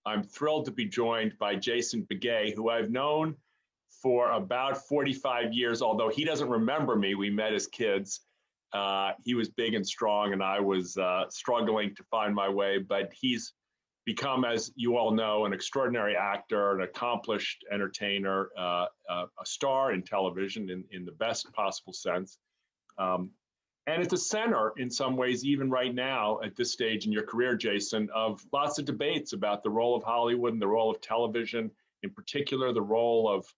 I'm thrilled to be joined by Jason Beghe, who I've known for about 45 years, although he doesn't remember me. We met as kids. He was big and strong, and I was struggling to find my way, but he's become, as you all know, an extraordinary actor, an accomplished entertainer, a star in television in the best possible sense. And at the center, in some ways, even right now, at this stage in your career, Jason, of lots of debates about the role of Hollywood and the role of television, in particular, the role of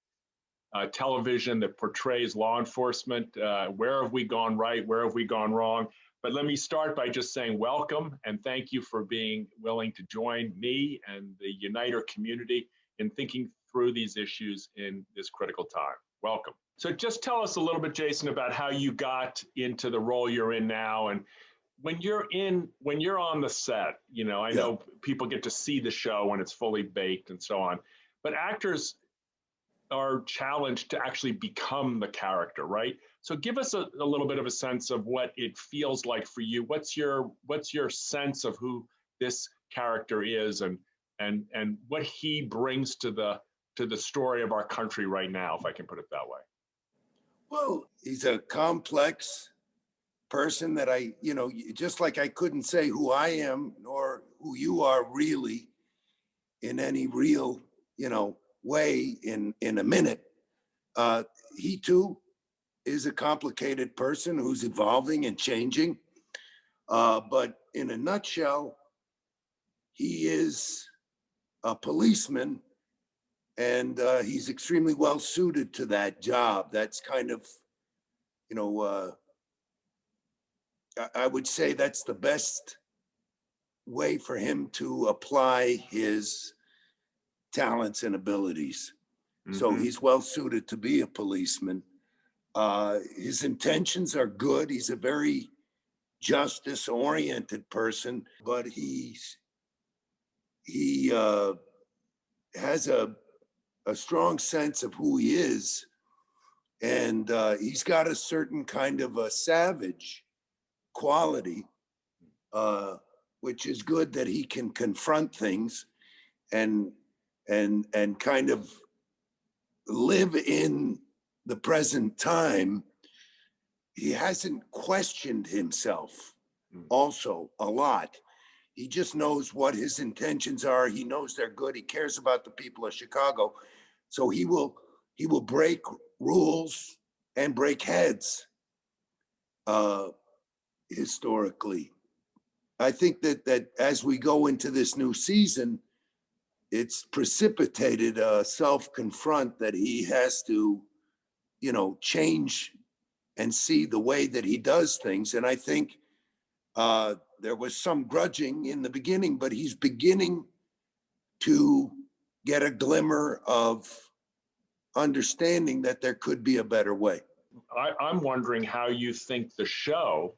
television that portrays law enforcement. Where have we gone right? Where have we gone wrong? But let me start by just saying welcome and thank you for being willing to join me and the Uniter community in thinking through these issues in this critical time. Welcome. So just tell us a little bit, Jason, about how you got into the role you're in now. And when you're on the set, you know, I know people get to see the show when it's fully baked and so on, but actors are challenged to actually become the character, right? So give us a little bit of a sense of what it feels like for you. What's your sense of who this character is and what he brings to the story of our country right now, if I can put it that way? Well, he's a complex person that just like I couldn't say who I am nor who you are really in any real, way in a minute. He too is a complicated person who's evolving and changing. But in a nutshell, he is a policeman, and he's extremely well suited to that job. That's kind of, I would say that's the best way for him to apply his talents and abilities. Mm-hmm. So he's well suited to be a policeman. His intentions are good. He's a very justice-oriented person, but he has a strong sense of who he is, and he's got a certain kind of a savage quality, which is good that he can confront things and kind of live in the present time. He hasn't questioned himself also a lot. He just knows what his intentions are. He knows they're good. He cares about the people of Chicago. So he will break rules and break heads historically. I think that as we go into this new season, it's precipitated a self-confront that he has to, change and see the way that he does things. And I think there was some grudging in the beginning, but he's beginning to get a glimmer of understanding that there could be a better way. I'm wondering how you think the show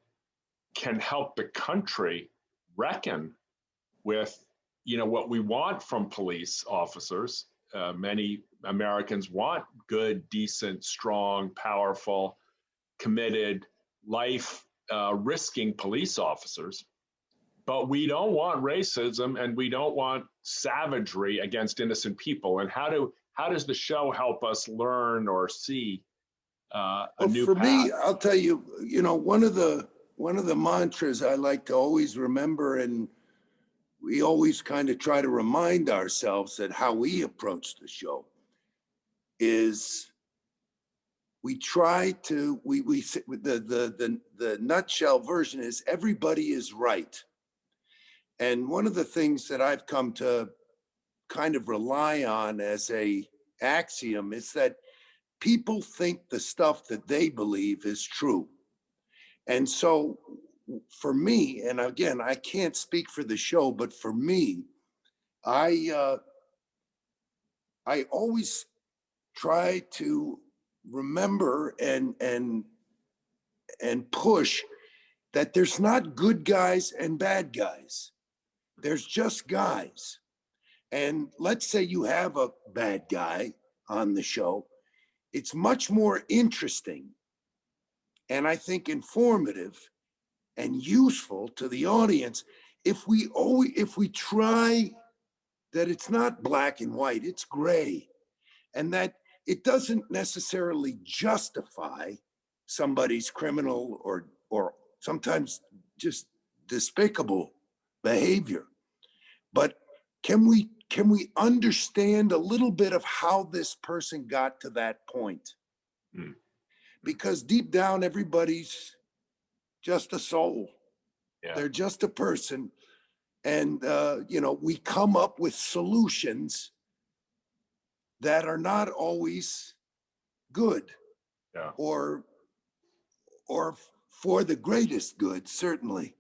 can help the country reckon with, what we want from police officers. Many Americans want good, decent, strong, powerful, committed, life-risking police officers. But we don't want racism and we don't want savagery against innocent people. And how does the show help us learn or see a new path? For me, I'll tell you, one of the mantras I like to always remember, and we always kind of try to remind ourselves that how we approach the show is we try to, the nutshell version is everybody is right. And one of the things that I've come to kind of rely on as a axiom is that people think the stuff that they believe is true. And so for me, and again, I can't speak for the show, but for me, I always try to remember and push that there's not good guys and bad guys. There's just guys. And let's say you have a bad guy on the show. It's much more interesting and I think informative and useful to the audience if we try that it's not black and white, it's gray, and that it doesn't necessarily justify somebody's criminal or sometimes just despicable behavior. But can we understand a little bit of how this person got to that point? Mm. Because deep down, everybody's just a soul. Yeah. They're just a person. And, we come up with solutions that are not always good Yeah. or for the greatest good, certainly.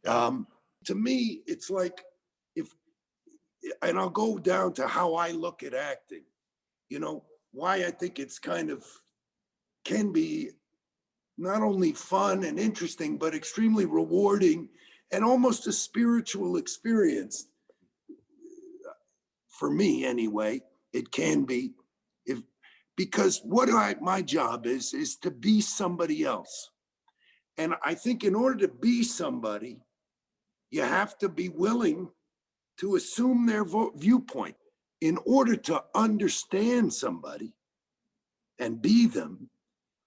Yeah. To me, it's like if, and I'll go down to how I look at acting, why I think it's kind of can be not only fun and interesting, but extremely rewarding and almost a spiritual experience. For me, anyway, it can be if because my job is to be somebody else. And I think in order to be somebody, you have to be willing to assume their viewpoint. In order to understand somebody and be them,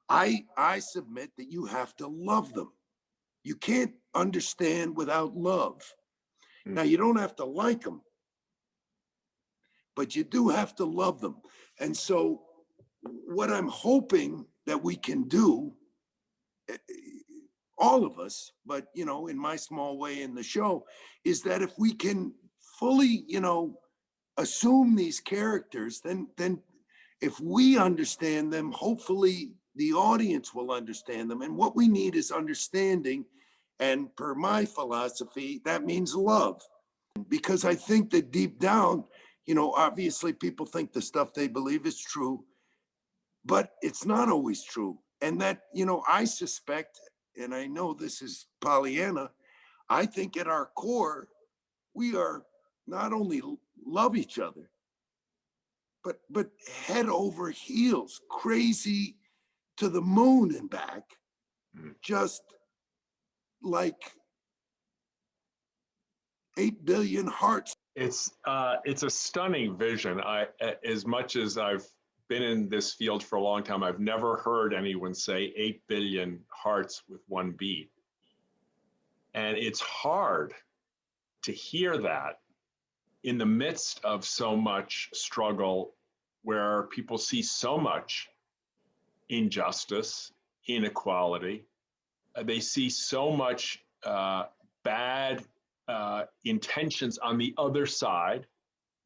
I submit that you have to love them. You can't understand without love. Mm. Now, you don't have to like them, but you do have to love them. And so, what I'm hoping that we can do, eh, all of us, but in my small way in the show, is that if we can fully, assume these characters, then if we understand them, hopefully the audience will understand them. And what we need is understanding. And per my philosophy, that means love. Because I think that deep down, obviously people think the stuff they believe is true, but it's not always true. And that, I suspect, and I know this is Pollyanna, I think at our core, we are not only love each other, but head over heels, crazy to the moon and back, just like 8 billion hearts. It's a stunning vision. As much as I've been in this field for a long time, I've never heard anyone say 8 billion hearts with one beat. And it's hard to hear that in the midst of so much struggle where people see so much injustice, inequality. They see so much bad intentions on the other side.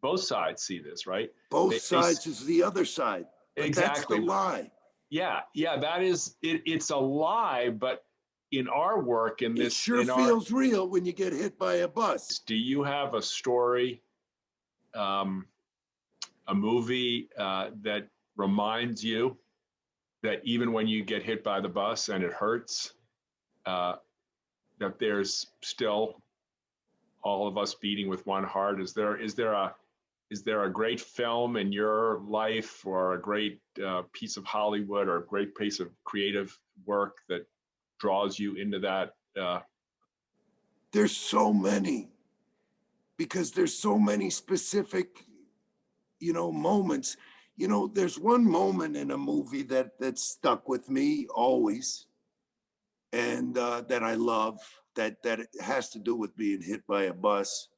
Both sides see this, right? Both sides is the other side. But exactly. That's the lie. Yeah, that is it. It's a lie, but in our work, it sure feels real when you get hit by a bus. Do you have a story, a movie that reminds you that even when you get hit by the bus and it hurts, that there's still all of us beating with one heart? Is there a great film in your life, or a great piece of Hollywood, or a great piece of creative work that draws you into that? There's so many, because there's so many specific, moments. There's one moment in a movie that stuck with me always, and that I love, that has to do with being hit by a bus.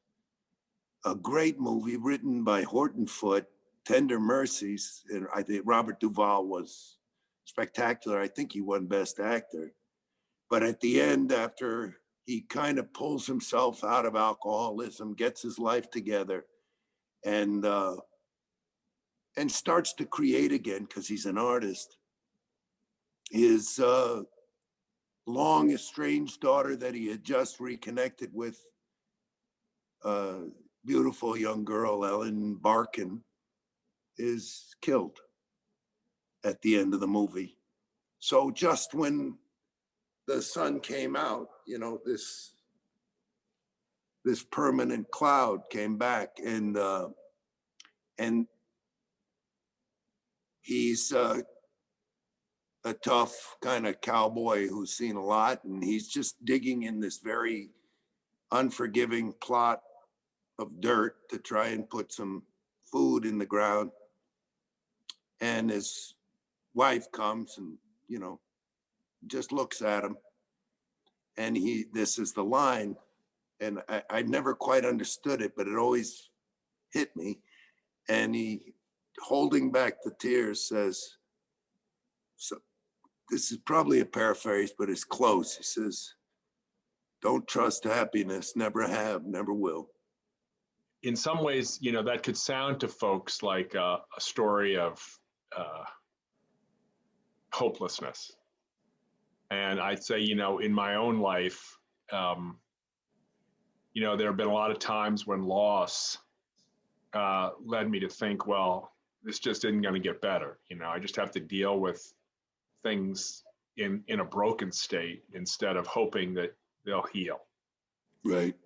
A great movie written by Horton Foote, Tender Mercies, and I think Robert Duvall was spectacular. I think he won Best Actor. But at the end, after he kind of pulls himself out of alcoholism, gets his life together, and starts to create again, because he's an artist. His long estranged daughter that he had just reconnected with, beautiful young girl, Ellen Barkin, is killed at the end of the movie. So just when the sun came out, this permanent cloud came back, and he's a tough kind of cowboy who's seen a lot, and he's just digging in this very unforgiving plot of dirt to try and put some food in the ground. And his wife comes and, just looks at him. And this is the line. And I never quite understood it, but it always hit me. And he, holding back the tears, says, so this is probably a paraphrase, but it's close. He says, "Don't trust happiness, never have, never will." In some ways, that could sound to folks like a story of hopelessness. And I'd say, in my own life, there have been a lot of times when loss led me to think, well, this just isn't going to get better. I just have to deal with things in a broken state instead of hoping that they'll heal. Right.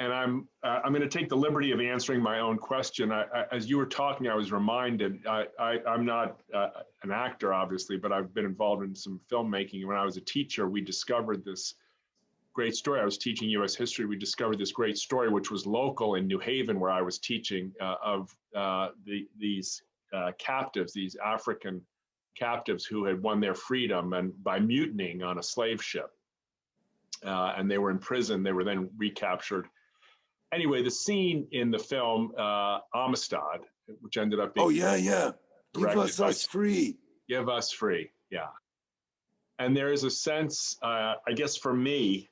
And I'm going to take the liberty of answering my own question. As you were talking, I was reminded, I'm not an actor, obviously, but I've been involved in some filmmaking. When I was a teacher, we discovered this great story. I was teaching U.S. history. We discovered this great story, which was local in New Haven, where I was teaching, of these captives, these African captives who had won their freedom and by mutinying on a slave ship. And they were in prison. They were then recaptured. Anyway, the scene in the film Amistad, which ended up being Give us free. Give us free, yeah. And there is a sense, I guess for me,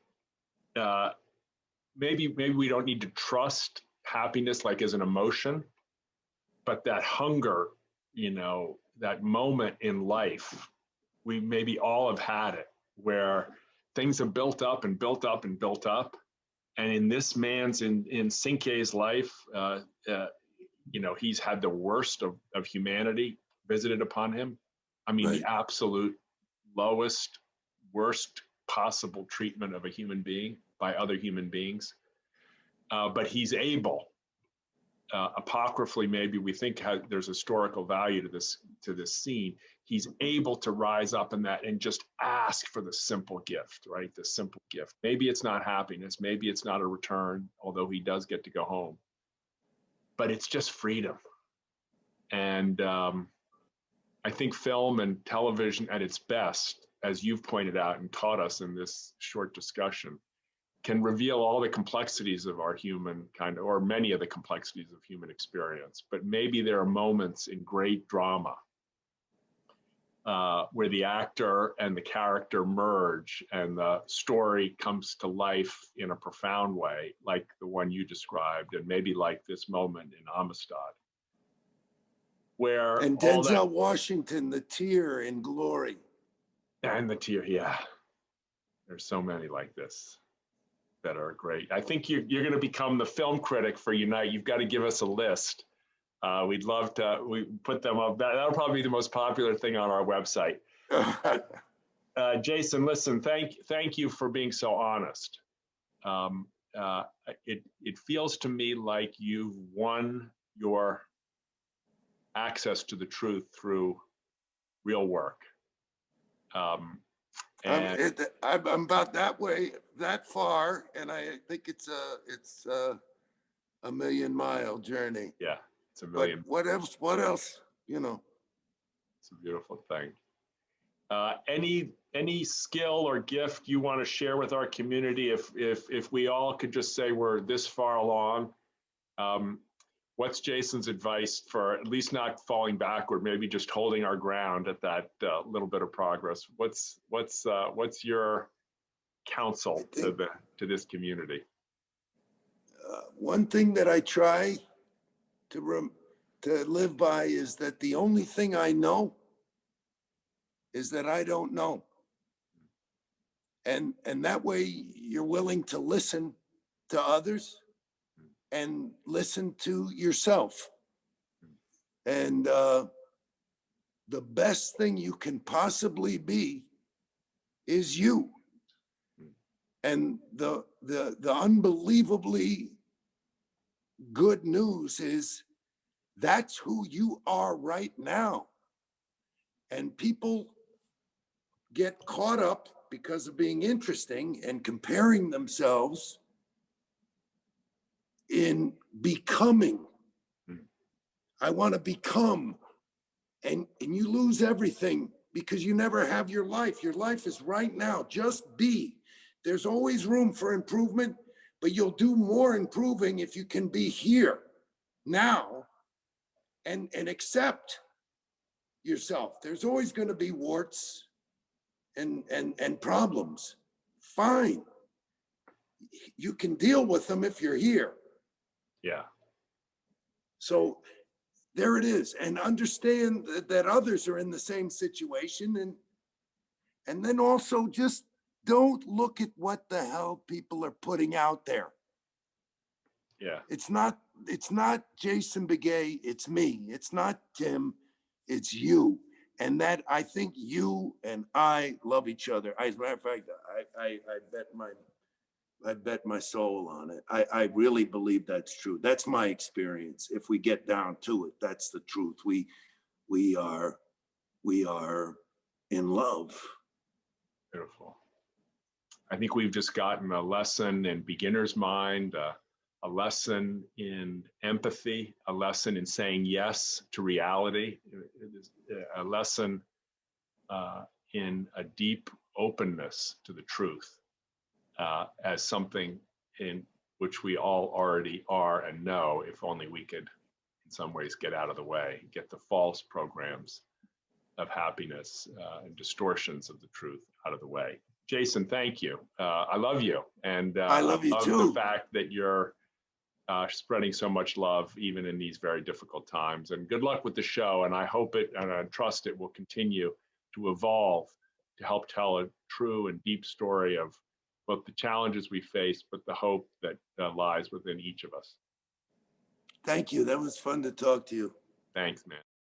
maybe we don't need to trust happiness like as an emotion, but that hunger, that moment in life, we maybe all have had it, where things have built up and built up and built up. And in this man's, in Cinque's life, he's had the worst of humanity visited upon him. I mean, Right. The absolute lowest, worst possible treatment of a human being by other human beings. But he's able, apocryphally, maybe we think there's historical value to this scene. He's able to rise up in that and just ask for the simple gift, right? The simple gift. Maybe it's not happiness. Maybe it's not a return, although he does get to go home. But it's just freedom. And I think film and television at its best, as you've pointed out and taught us in this short discussion, can reveal all the complexities of our human kind, or many of the complexities of human experience. But maybe there are moments in great drama where the actor and the character merge and the story comes to life in a profound way, like the one you described, and maybe like this moment in Amistad. And Denzel Washington, the tear in Glory. And the tear, yeah. There's so many like this that are great. I think you're going to become the film critic for Unite. You've got to give us a list. We'd love to. We put them up. That'll probably be the most popular thing on our website. Jason, listen. Thank you for being so honest. It feels to me like you've won your access to the truth through real work. I'm about that far, and I think it's a million-mile journey. Yeah, it's a million. But what else? It's a beautiful thing. Any skill or gift you want to share with our community? If we all could just say we're this far along, what's Jason's advice for at least not falling backward, maybe just holding our ground at that little bit of progress? What's your counsel to this community? One thing that I try to live by is that the only thing I know is that I don't know. And that way you're willing to listen to others and listen to yourself. And the best thing you can possibly be is you. And the unbelievably good news is that's who you are right now. And people get caught up because of being interesting and comparing themselves in becoming. Mm. I want to become, and you lose everything because you never have your life. Your life is right now. Just be. There's always room for improvement, but you'll do more improving if you can be here now and accept yourself. There's always going to be warts and problems. Fine. You can deal with them if you're here. Yeah. So there it is. And understand that others are in the same situation. And then also just don't look at what the hell people are putting out there. Yeah. It's not Jason Beghe, it's me. It's not Tim, it's you. And that I think you and I love each other. As a matter of fact, I bet my soul on it. I really believe that's true. That's my experience. If we get down to it, that's the truth. We are in love. Beautiful. I think we've just gotten a lesson in beginner's mind, a lesson in empathy, a lesson in saying yes to reality, a lesson in a deep openness to the truth as something in which we all already are and know, if only we could, in some ways, get out of the way, get the false programs of happiness and distortions of the truth out of the way. Jason, thank you. I love you. And I love you too. The fact that you're spreading so much love, even in these very difficult times. And good luck with the show. And I hope it, and I trust it will continue to evolve to help tell a true and deep story of both the challenges we face, but the hope that lies within each of us. Thank you. That was fun to talk to you. Thanks, man.